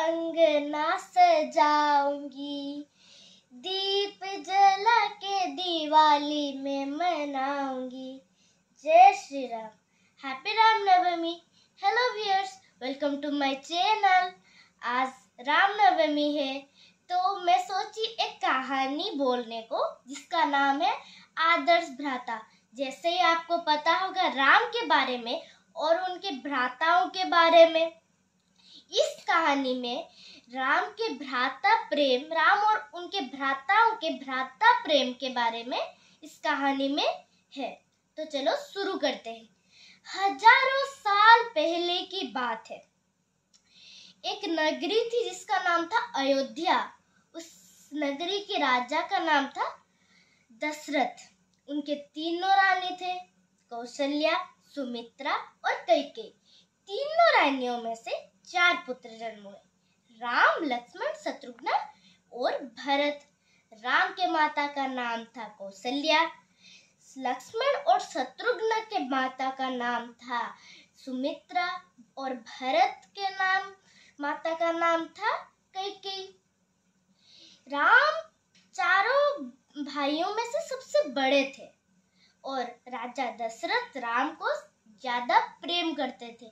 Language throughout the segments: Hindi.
अंगना सजाऊंगी, दीप जला के दिवाली में मनाऊंगी। जय Shri Ram. Happy Ramnavami. Hello viewers, welcome to my channel. आज रामनवमी है तो मैं सोची एक कहानी बोलने को, जिसका नाम है आदर्श भ्राता। जैसे ही आपको पता होगा राम के बारे में और उनके भ्राताओं के बारे में। इस कहानी में राम के भ्राता प्रेम, राम और उनके भ्राताओं के भ्राता प्रेम के बारे में इस कहानी में है। तो चलो शुरू करते हैं। हजारों साल पहले की बात है। एक नगरी थी जिसका नाम था अयोध्या। उस नगरी के राजा का नाम था दशरथ। उनके तीनों रानी थे, कौशल्या, सुमित्रा और कैकेयी। तीनों रानियों में से 4 पुत्र जन्म हुए, राम, लक्ष्मण, शत्रुघ्न और भरत। राम के माता का नाम था कौशल्या, लक्ष्मण और शत्रुघ्न के माता का नाम था सुमित्रा और भरत के माता का नाम था कैकेयी। राम चारों भाइयों में से सबसे बड़े थे और राजा दशरथ राम को ज्यादा प्रेम करते थे।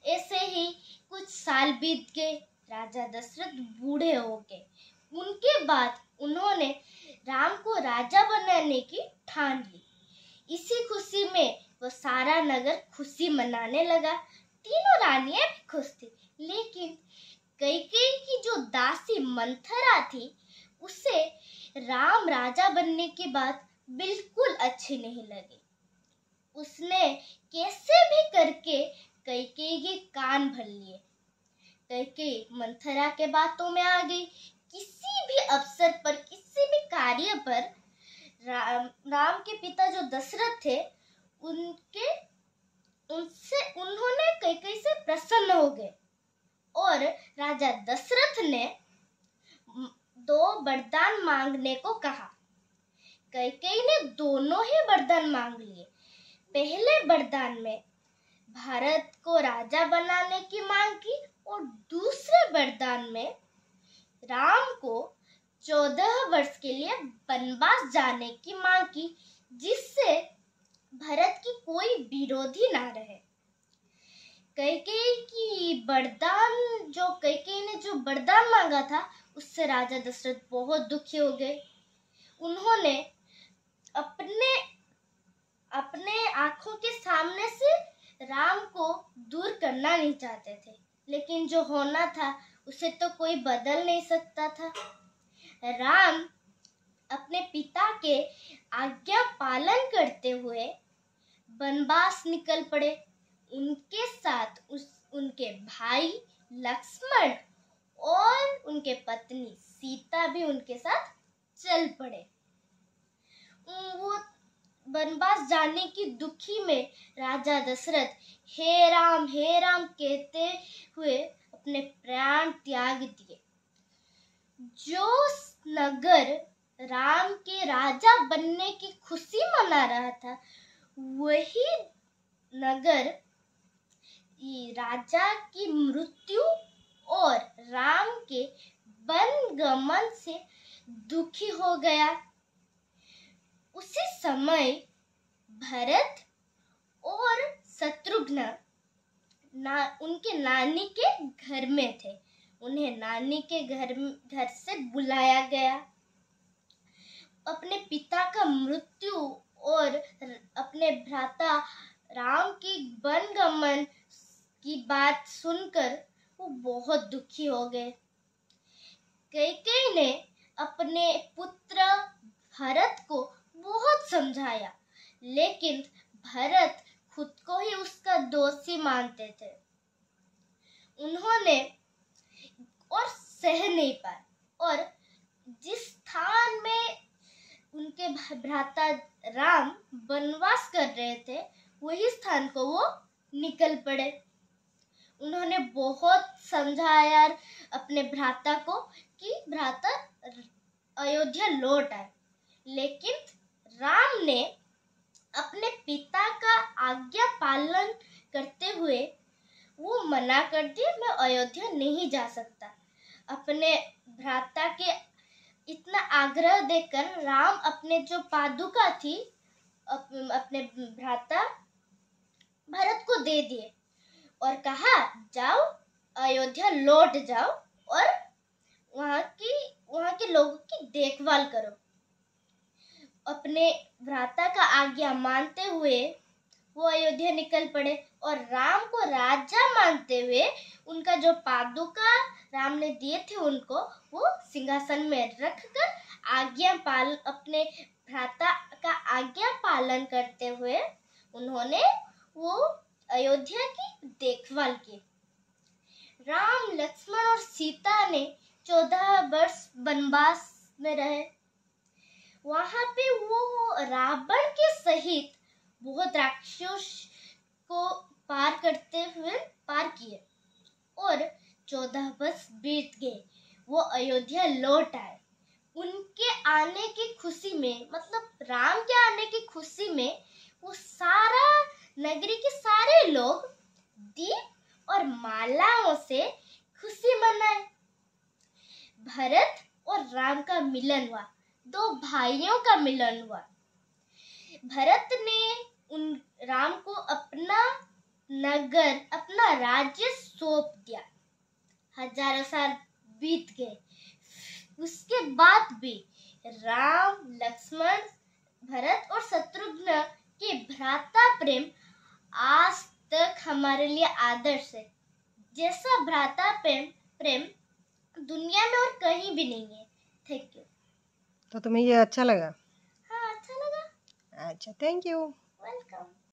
ऐसे ही कुछ साल बीत गए, राजा दशरथ बूढ़े हो गए। उनके बाद उन्होंने राम को राजा बनाने की ठान ली। इसी खुशी में वो सारा नगर खुशी मनाने लगा। तीनों रानियां भी खुश थी, लेकिन कैकेयी की जो दासी मंथरा थी, उसे राम राजा बनने की बात बिल्कुल अच्छी नहीं लगी। उसने कैसे भी करके कैकेयी के कान भर लिए। कैकेयी मंथरा के बातों में आ गई। किसी भी अवसर पर, किसी भी कार्य पर राम के पिता जो दशरथ थे, उन्होंने कैकेयी से प्रसन्न हो गए और राजा दशरथ ने 2 वरदान मांगने को कहा। कैकेयी ने दोनों ही वरदान मांग लिए। पहले वरदान में भारत को राजा बनाने की मांग की और दूसरे वरदान में राम को 14 वर्ष के लिए वनवास जाने की मांग की, जिससे भरत की कोई विरोधी ना रहे। कैकेयी ने जो वरदान मांगा था, उससे राजा दशरथ बहुत दुखी हो गए। उन्होंने अपने आंखों के सामने से राम को दूर करना नहीं चाहते थे, लेकिन जो होना था उसे तो कोई बदल नहीं सकता था। राम अपने पिता के आज्ञा पालन करते हुए वनवास निकल पड़े। उनके साथ उनके भाई लक्ष्मण और उनके पत्नी सीता भी उनके साथ चल पड़े। वो वनवास जाने की दुखी में राजा दशरथ हे राम कहते हुए अपने प्राण त्याग दिए। जो नगर राम के राजा बनने की खुशी मना रहा था, वही नगर राजा की मृत्यु और राम के वनगमन से दुखी हो गया। उसी समय भरत और शत्रुघ्न उनके नानी के घर में थे। उन्हें नानी के घर से बुलाया गया। अपने पिता का मृत्यु और अपने भ्राता राम की वनगमन की बात सुनकर वो बहुत दुखी हो गए। कैकेयी ने अपने पुत्र भरत को बहुत समझाया, लेकिन भरत खुद को ही उसका दोषी मानते थे। उन्होंने और सह नहीं पाए और जिस स्थान में उनके भ्राता राम वनवास कर रहे थे, वही स्थान को वो निकल पड़े। उन्होंने बहुत समझाया अपने भ्राता को कि भ्राता अयोध्या लौट आए, लेकिन राम ने अपने पिता का आज्ञा पालन करते हुए वो मना कर दिया, मैं अयोध्या नहीं जा सकता। अपने भ्राता के इतना आग्रह देकर राम अपने जो पादुका थी अपने भ्राता भरत को दे दिए और कहा जाओ अयोध्या लौट जाओ और वहां के लोगों की देखभाल करो। अपने भ्राता का आज्ञा मानते हुए वो अयोध्या निकल पड़े और राम को राजा मानते हुए उनका जो पादुका राम ने दिए थे उनको वो सिंहासन में रखकर अपने भ्राता का आज्ञा पालन करते हुए उन्होंने वो अयोध्या की देखभाल की। राम लक्ष्मण और सीता ने 14 वर्ष वनवास में रहे। वहां पे वो रावण के सहित बहुत राक्षस को पार किए और 14 वर्ष बीत गए। वो अयोध्या लौट आए। उनके आने की खुशी में, मतलब राम के आने की खुशी में, वो सारा नगरी के सारे लोग दीप और मालाओं से खुशी मनाए। भरत और राम का मिलन हुआ, दो भाइयों का मिलन हुआ। भरत ने राम को अपना नगर, अपना राज्य सौंप दिया। हजारों साल बीत गए, उसके बाद भी राम, लक्ष्मण, भरत और शत्रुघ्न के भ्राता प्रेम आज तक हमारे लिए आदर्श है। जैसा भ्राता प्रेम दुनिया में और कहीं भी नहीं है। Thank you. तो तुम्हें ये अच्छा लगा? हाँ, अच्छा लगा। अच्छा, थैंक यू। वेलकम।